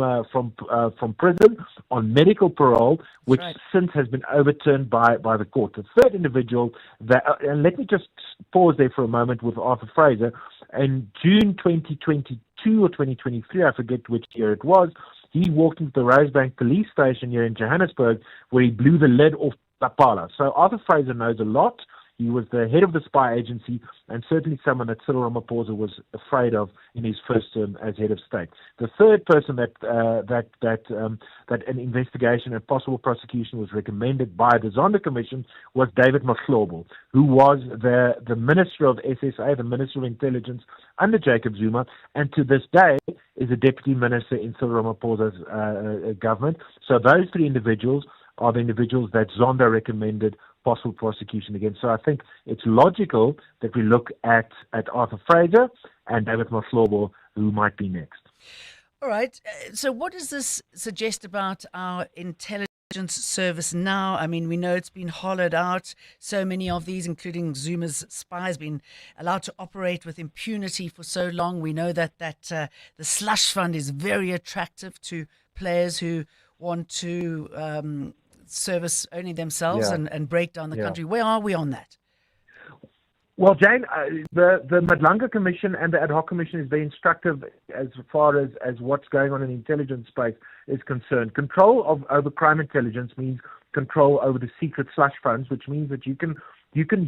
U: prison on medical parole, which since has been overturned by the court. The third individual, and let me just pause there for a moment with Arthur Fraser. In June 2022 or 2023, I forget which year it was, he walked into the Rosebank police station here in Johannesburg, where he blew the lid off Lapala. So Arthur Fraser knows a lot. He was the head of the spy agency, and certainly someone that Cyril Ramaphosa was afraid of in his first term as head of state. The third person that an investigation and possible prosecution was recommended by the Zondo Commission was David Mahlobo, who was the Minister of SSA, the Minister of Intelligence under Jacob Zuma, and to this day is a Deputy Minister in Cyril Ramaphosa's government. So those three individuals are the individuals that Zondo recommended possible prosecution against. So I think it's logical that we look at Arthur Fraser and David Mahlobo, who might be next.
J: All right. So what does this suggest about our intelligence service now? I mean, we know it's been hollowed out. So many of these, including Zuma's spies, been allowed to operate with impunity for so long. We know that the slush fund is very attractive to players who want to service only themselves and break down the country. Where are we on that?
U: Well, Jane, the Madlanga Commission and the Ad Hoc Commission is very instructive as far as what's going on in the intelligence space is concerned. Control over crime intelligence means control over the secret slush funds, which means that you can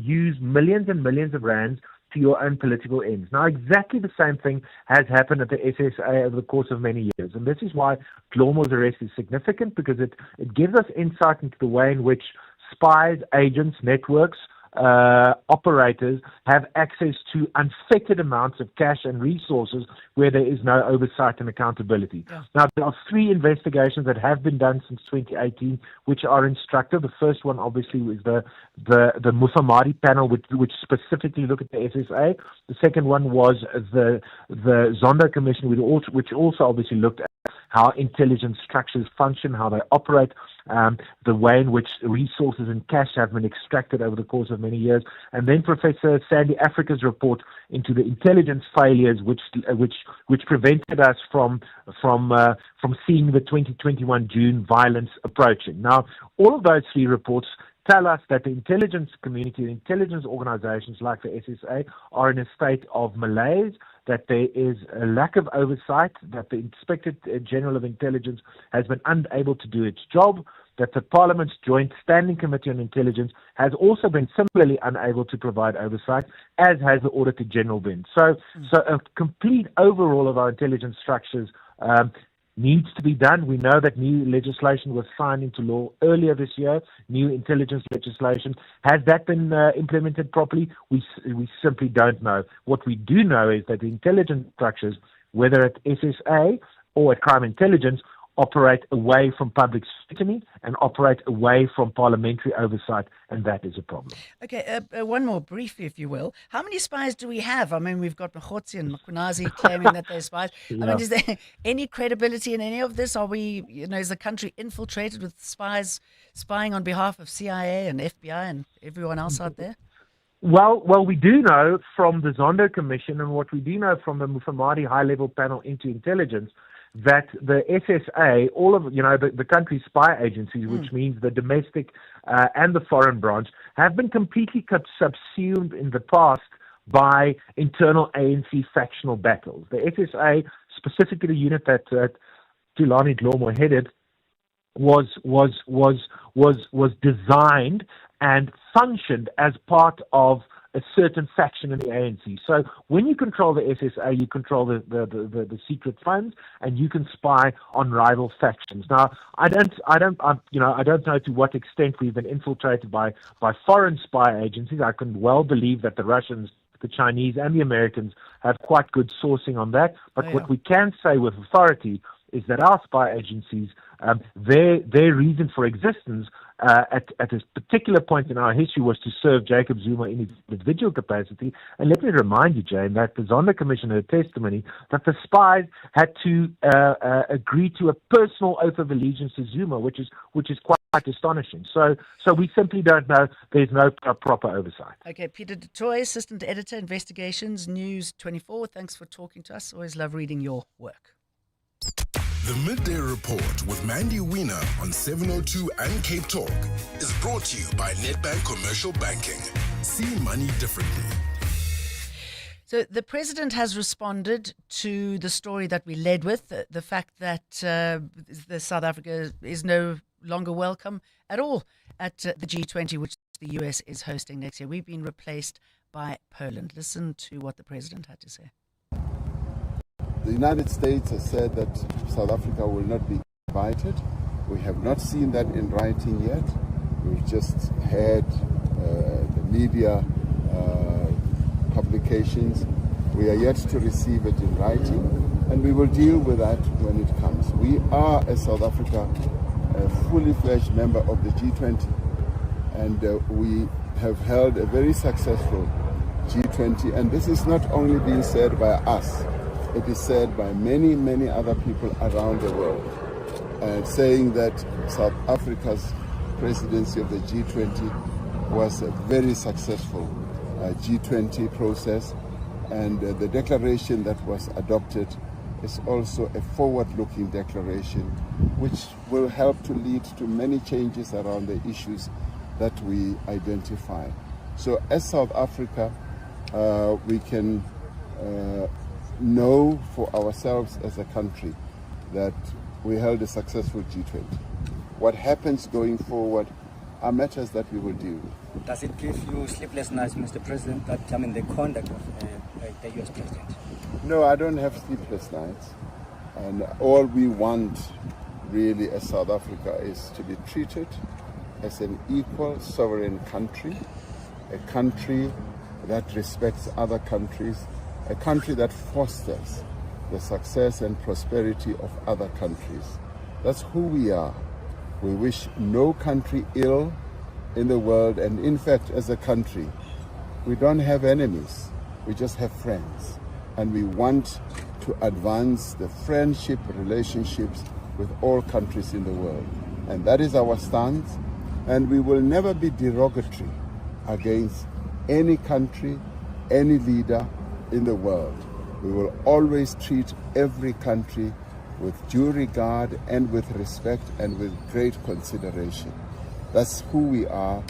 U: use millions and millions of rands to your own political ends. Now, exactly the same thing has happened at the SSA over the course of many years. And this is why Dlomo's arrest is significant, because it gives us insight into the way in which spies, agents, networks, operators have access to unfettered amounts of cash and resources where there is no oversight and accountability. Yeah. Now, there are 3 investigations that have been done since 2018, which are instructive. The first one, obviously, was the Mufamadi panel, which specifically looked at the SSA. The second one was the Zondo Commission, which also obviously looked at how intelligence structures function, how they operate, the way in which resources and cash have been extracted over the course of many years, and then Professor Sandy Africa's report into the intelligence failures which prevented us from seeing the 2021 June violence approaching. Now, all of those 3 reports tell us that the intelligence community, the intelligence organizations like the SSA are in a state of malaise, that there is a lack of oversight, that the Inspector General of Intelligence has been unable to do its job, that the Parliament's Joint Standing Committee on Intelligence has also been similarly unable to provide oversight, as has the Auditor General been. So a complete overhaul of our intelligence structures needs to be done. We know that new legislation was signed into law earlier this year, new intelligence legislation. Has that been implemented properly? We simply don't know. What we do know is that the intelligence structures, whether at SSA or at crime intelligence, operate away from public scrutiny and operate away from parliamentary oversight, and that is a problem.
J: Okay, one more briefly, if you will. How many spies do we have? I mean, we've got Mahotsi and Mkunazi claiming that they're spies. Yeah. I mean, is there any credibility in any of this? Are we, is the country infiltrated with spies spying on behalf of CIA and FBI and everyone else out there?
U: Well, we do know from the Zondo Commission and what we do know from the Mufamadi high-level panel into intelligence that the SSA, all of the country's spy agencies, which means the domestic and the foreign branch, have been completely subsumed in the past by internal ANC factional battles. The SSA, specifically the unit that Thulani Dlomo headed, was designed and functioned as part of a certain faction in the ANC. So when you control the SSA, you control the secret funds, and you can spy on rival factions. Now, I don't know to what extent we've been infiltrated by foreign spy agencies. I can well believe that the Russians, the Chinese, and the Americans have quite good sourcing on that. But what we can say with authority is that our spy agencies, their reason for existence at a particular point in our history was to serve Jacob Zuma in his individual capacity. And let me remind you, Jane, that the Zondo Commission had testimony that the spies had to agree to a personal oath of allegiance to Zuma, which is quite astonishing. So we simply don't know. There's no proper oversight.
J: Okay, Peter du Toit, Assistant Editor, Investigations, News 24. Thanks for talking to us. Always love reading your work.
H: The Midday Report with Mandy Wiener on 702 and Cape Talk is brought to you by Nedbank Commercial Banking. See money differently.
J: So the president has responded to the story that we led with, the fact that the South Africa is no longer welcome at all at the G20, which the US is hosting next year. We've been replaced by Poland. Listen to what the president had to say.
F: The United States has said that South Africa will not be invited. We have not seen that in writing yet. We've just heard the media publications. We are yet to receive it in writing, and we will deal with that when it comes. We are, as South Africa, a fully fledged member of the G20, and we have held a very successful G20, and this is not only being said by us, it is said by many, many other people around the world, saying that South Africa's presidency of the G20 was a very successful G20 process, and the declaration that was adopted is also a forward-looking declaration which will help to lead to many changes around the issues that we identify. So as South Africa, we can know for ourselves as a country that we held a successful G20. What happens going forward are matters that we will deal with.
V: Does it give you sleepless nights, Mr. President, the conduct of the U.S. President?
F: No, I don't have sleepless nights. And all we want really as South Africa is to be treated as an equal sovereign country, a country that respects other countries, a country that fosters the success and prosperity of other countries. That's who we are. We wish no country ill in the world, and in fact, as a country, we don't have enemies, we just have friends. And we want to advance the friendship relationships with all countries in the world. And that is our stance, and we will never be derogatory against any country, any leader in the world. We will always treat every country with due regard and with respect and with great consideration. That's who we are,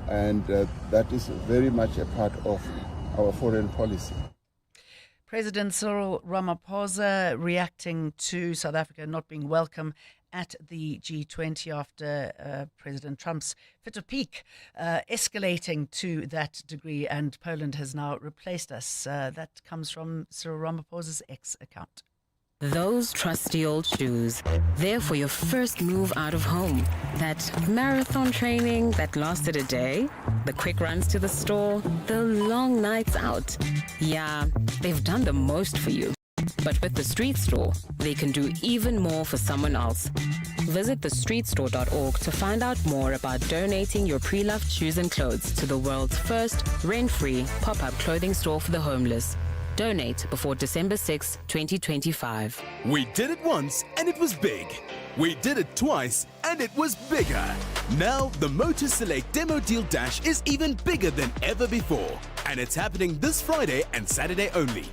F: and that is very much a part of our foreign policy.
J: President Cyril Ramaphosa reacting to South Africa not being welcome at the G20 after President Trump's fit of pique, escalating to that degree, and Poland has now replaced us. That comes from Cyril Ramaphosa's X account.
W: Those trusty old shoes, there for your first move out of home. That marathon training that lasted a day, the quick runs to the store, the long nights out. Yeah, they've done the most for you. But with the Street Store, they can do even more for someone else. Visit thestreetstore.org to find out more about donating your pre-loved shoes and clothes to the world's first rent-free pop-up clothing store for the homeless. Donate before December 6, 2025.
K: We did it once and it was big. We did it twice and it was bigger. Now the Motor Select Demo Deal Dash is even bigger than ever before. And it's happening this Friday and Saturday only.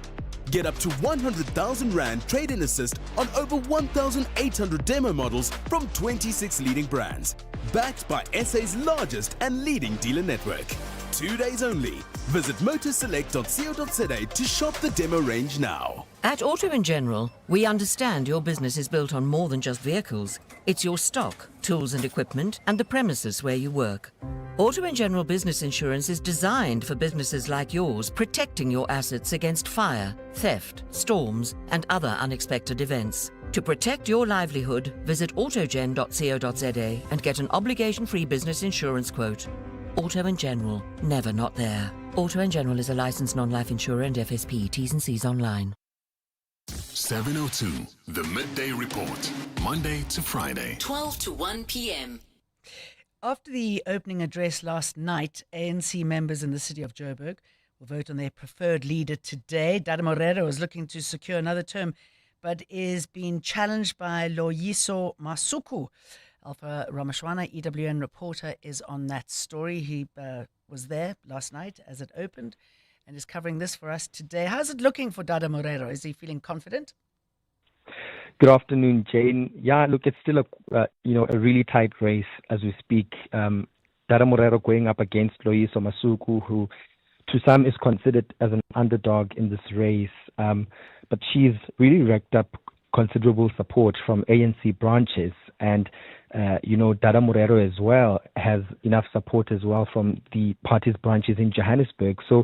K: Get up to 100,000 Rand trade-in assist on over 1,800 demo models from 26 leading brands. Backed by SA's largest and leading dealer network. 2 days only. Visit motorselect.co.za to shop the demo range now.
X: At Auto & General, we understand your business is built on more than just vehicles. It's your stock, tools and equipment, and the premises where you work. Auto & General Business Insurance is designed for businesses like yours, protecting your assets against fire, theft, storms, and other unexpected events. To protect your livelihood, visit autogen.co.za and get an obligation-free business insurance quote. Auto & General, never not there. Auto & General is a licensed non-life insurer and FSP. T's and C's online.
H: 702, the Midday Report, Monday to Friday.
M: 12 to 1 p.m.
J: After the opening address last night, ANC members in the city of Joburg will vote on their preferred leader today. Dada Morero is looking to secure another term, but is being challenged by Loyiso Masuku. Alpha Ramashwana, EWN reporter, is on that story. He was there last night as it opened and is covering this for us today. How's it looking for Dada Morero? Is he feeling confident?
Y: Good afternoon, Jane. Yeah, look, it's still a really tight race as we speak. Dada Morero going up against Loyiso Masuku, who to some is considered as an underdog in this race, but she's really racked up considerable support from ANC branches And Dada Morero as well has enough support as well from the party's branches in Johannesburg. So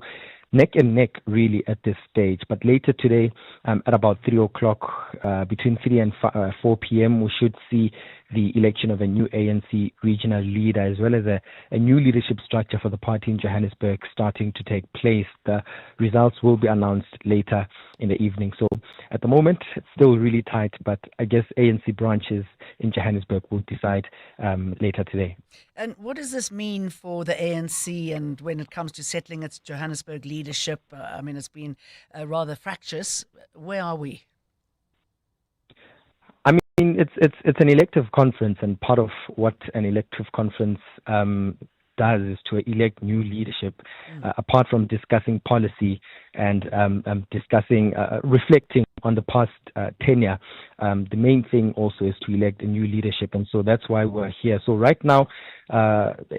Y: neck and neck really at this stage. But later today, at about 3 o'clock, between 3 and 4 p.m., we should see the election of a new ANC regional leader, as well as a new leadership structure for the party in Johannesburg starting to take place. The results will be announced later in the evening. So at the moment, it's still really tight, but I guess ANC branches in Johannesburg will decide later today.
J: And what does this mean for the ANC and when it comes to settling its Johannesburg leadership? It's been rather fractious. Where are we?
Y: It's an elective conference, and part of what an elective conference does is to elect new leadership. Apart from discussing policy and discussing, reflecting on the past tenure, the main thing also is to elect a new leadership, and so that's why we're here. So right now,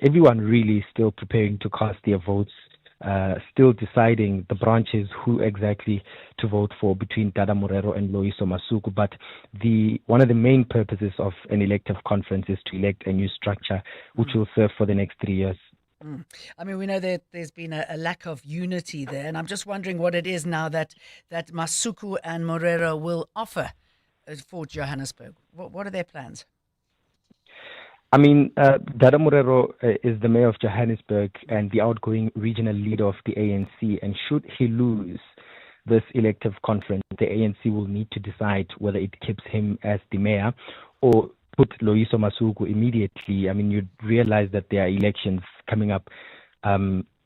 Y: everyone really is still preparing to cast their votes. Still deciding the branches who exactly to vote for between Dada Morero and Loyiso Masuku. But one of the main purposes of an elective conference is to elect a new structure which will serve for the next 3 years.
J: We know that there's been a lack of unity there, and I'm just wondering what it is now that Masuku and Morero will offer for Johannesburg. What are their plans?
Y: Dada Morero is the mayor of Johannesburg and the outgoing regional leader of the ANC. And should he lose this elective conference, the ANC will need to decide whether it keeps him as the mayor or put Loyiso Masuku immediately. You'd realize that there are elections coming up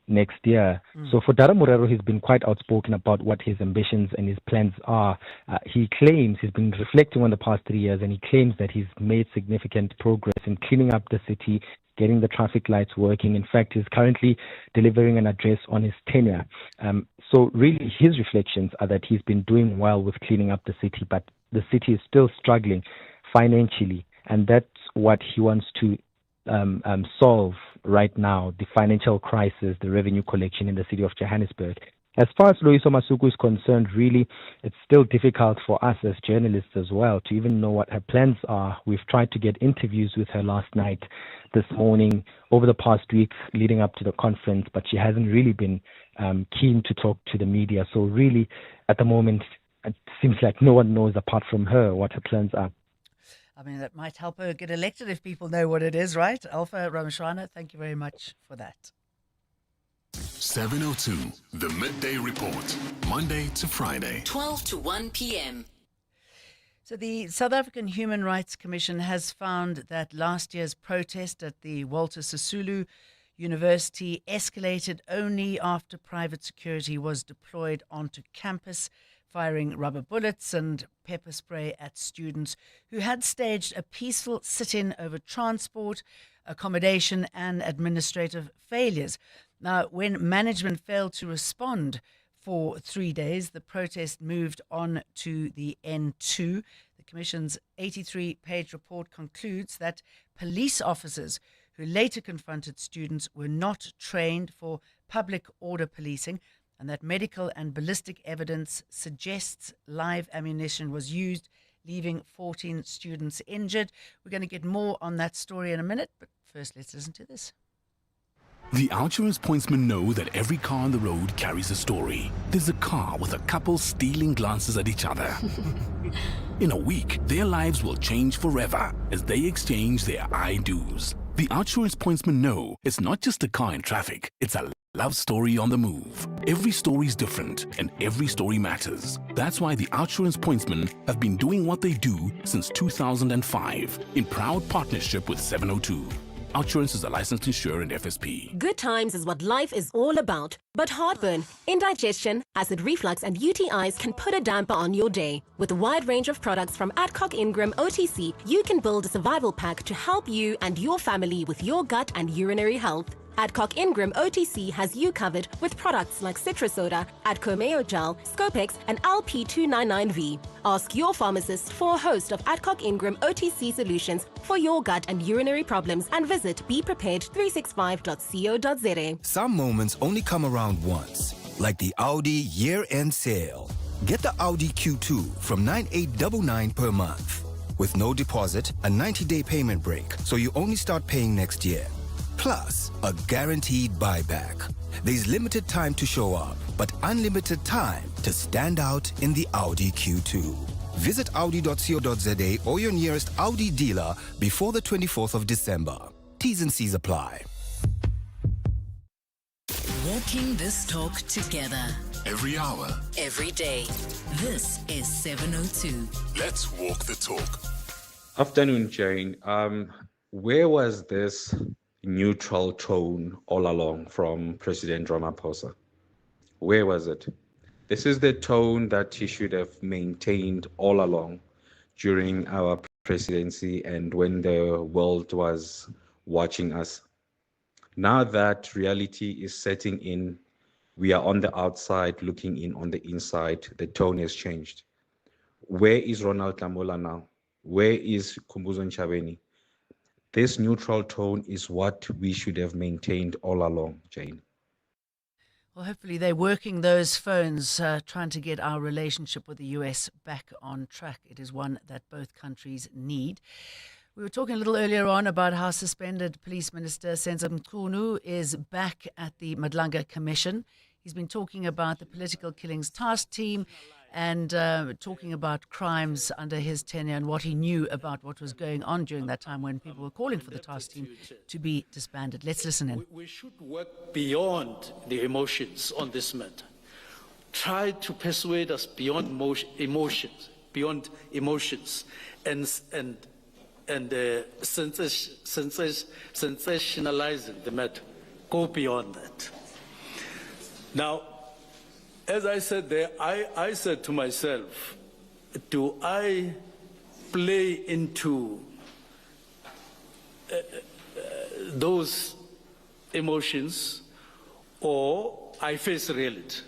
Y: next year. So for Dada Morero, he's been quite outspoken about what his ambitions and his plans are. He claims he's been reflecting on the past 3 years, and he claims that he's made significant progress in cleaning up the city, getting the traffic lights working. In fact, he's currently delivering an address on his tenure. So really, his reflections are that he's been doing well with cleaning up the city, but the city is still struggling financially, and that's what he wants to solve right now, the financial crisis, the revenue collection in the city of Johannesburg. As far as Loyiso Masuku is concerned, really, it's still difficult for us as journalists as well to even know what her plans are. We've tried to get interviews with her last night, this morning, over the past week leading up to the conference, but she hasn't really been keen to talk to the media. So really, at the moment, it seems like no one knows apart from her what her plans are.
J: That might help her get elected if people know what it is, right? Alpha Rameshwana, thank you very much for that.
H: 702, the Midday Report, Monday to Friday.
M: 12 to 1 p.m.
J: So the South African Human Rights Commission has found that last year's protest at the Walter Sisulu University escalated only after private security was deployed onto campus, firing rubber bullets and pepper spray at students who had staged a peaceful sit-in over transport, accommodation and administrative failures. Now, when management failed to respond for 3 days, the protest moved on to the N2. The Commission's 83-page report concludes that police officers who later confronted students were not trained for public order policing, and that medical and ballistic evidence suggests live ammunition was used, leaving 14 students injured. We're going to get more on that story in a minute, but first let's listen to this.
K: The Outsurance pointsmen know that every car on the road carries a story. There's a car with a couple stealing glances at each other. In a week, their lives will change forever as they exchange their I-do's. The Outsurance pointsmen know it's not just a car in traffic, it's a love story on the move. Every story's different and every story matters. That's why the Outsurance pointsmen have been doing what they do since 2005 in proud partnership with 702. Outsurance is a licensed insurer and FSP.
B: Good times is what life is all about. But heartburn, indigestion, acid reflux and UTIs can put a damper on your day. With a wide range of products from Adcock Ingram OTC, you can build a survival pack to help you and your family with your gut and urinary health. Adcock Ingram OTC has you covered with products like Citrus Soda, Adco Mayo Gel, Scopex, and LP299V. Ask your pharmacist for a host of Adcock Ingram OTC solutions for your gut and urinary problems and visit beprepared365.co.za.
C: Some moments only come around once, like the Audi year-end sale. Get the Audi Q2 from $9,899 per month. with no deposit, a 90-day payment break, so you only start paying next year. Plus, a guaranteed buyback. There's limited time to show up, but unlimited time to stand out in the Audi Q2. Visit audi.co.za or your nearest Audi dealer before the 24th of December. T's and C's apply.
M: Walking this talk together.
H: Every hour.
M: Every day. This is 702.
H: Let's walk the talk.
D: Afternoon, Jane. Where was this neutral tone all along from President Ramaphosa? Where was it? This is the tone that he should have maintained all along during our presidency and when the world was watching us. Now that reality is setting in, we are on the outside looking in on the inside. The tone has changed. Where is Ronald Lamola now? Where is Khumbuzo Ntshavheni? This neutral tone is what we should have maintained all along, Jane.
J: Well, hopefully they're working those phones, trying to get our relationship with the US back on track. It is one that both countries need. We were talking a little earlier on about how suspended Police Minister Senzo Mchunu is back at the Madlanga Commission. He's been talking about the Political Killings Task Team and talking about crimes under his tenure and what he knew about what was going on during that time when people were calling for the task team to be disbanded. Let's listen in.
E: We should work beyond the emotions on this matter. Try to persuade us beyond emotions, and sensationalizing the matter. Go beyond that. Now, as I said there, I said to myself, do I play into those emotions or I face reality?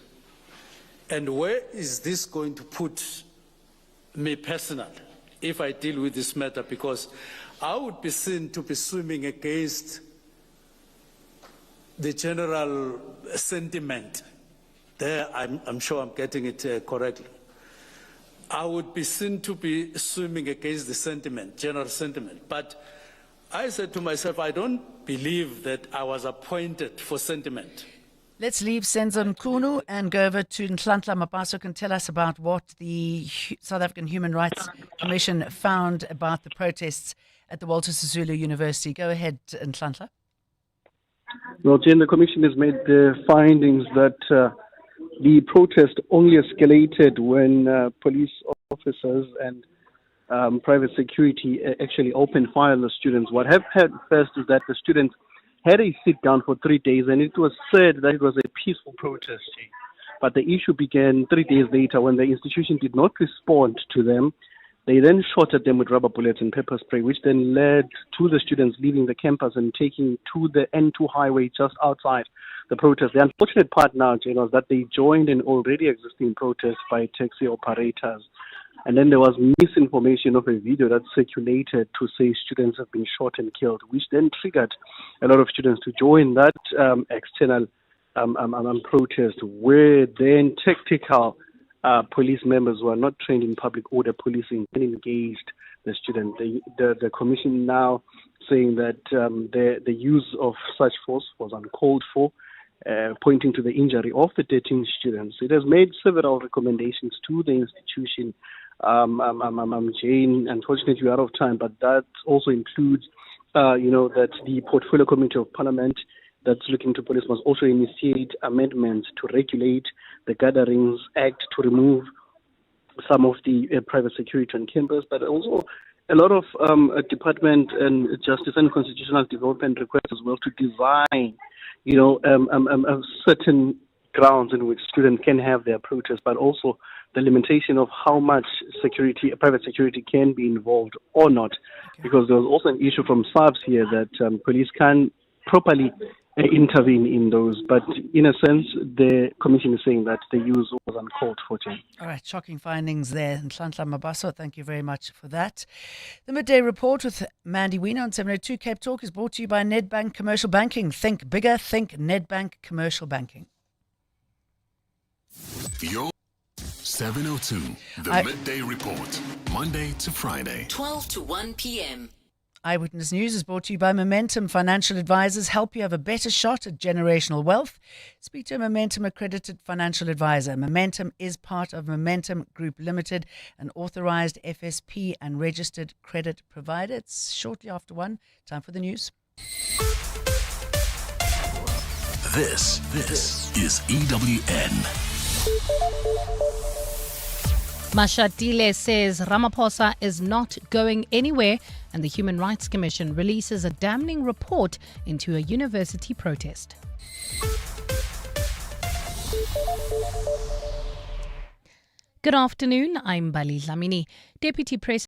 E: And where is this going to put me personally if I deal with this matter? Because I would be seen to be swimming against the general sentiment. There, I'm sure I'm getting it correctly. I would be seen to be swimming against the sentiment, general sentiment. But I said to myself, I don't believe that I was appointed for sentiment.
J: Let's leave Senzo Mchunu and go over to Nhlanhla Mabaso, who can tell us about what the South African Human Rights Commission found about the protests at the Walter Sisulu University. Go ahead, Nhlanhla.
I: Well, Jane, the Commission has made the findings that the protest only escalated when police officers and private security actually opened fire on the students. What happened first is that the students had a sit-down for 3 days, and it was said that it was a peaceful protest. But the issue began 3 days later when the institution did not respond to them. They then shot at them with rubber bullets and pepper spray, which then led to the students leaving the campus and taking to the N2 highway just outside the protest. The unfortunate part now, Jane, was that they joined an already existing protest by taxi operators. And then there was misinformation of a video that circulated to say students have been shot and killed, which then triggered a lot of students to join that external protest, where then tactical police members who are not trained in public order policing and engaged the students. The commission now saying that the use of such force was uncalled for, pointing to the injury of the 13 students. It has made several recommendations to the institution. Jane, unfortunately we're out of time, but that also includes, that the Portfolio Committee of Parliament that's looking to police must also initiate amendments to regulate the Gatherings Act to remove some of the private security on campus, but also a lot of Department and Justice and Constitutional Development requests as well to design, certain grounds in which students can have their protest, but also the limitation of how much private security can be involved or not, because there was also an issue from SARS here that police can properly intervene in those. But in a sense, the commission is saying that the use was uncalled for.
J: All right, shocking findings there. Nhlanhla Mabaso, thank you very much for that. The Midday Report with Mandy Wiener on 702 Cape Talk is brought to you by Nedbank Commercial Banking. Think bigger, think Nedbank Commercial Banking.
H: Your 702, the Midday Report, Monday to Friday.
W: 12 to 1 p.m.
J: Eyewitness News is brought to you by Momentum Financial Advisors. Help you have a better shot at generational wealth. Speak to a Momentum accredited financial advisor. Momentum is part of Momentum Group Limited, an authorized FSP and registered credit provider. It's shortly after 1. Time for the news.
H: This is EWN.
A: Mashatile says Ramaphosa is not going anywhere, and the Human Rights Commission releases a damning report into a university protest. Good afternoon, I'm Bali Lamini. Deputy Press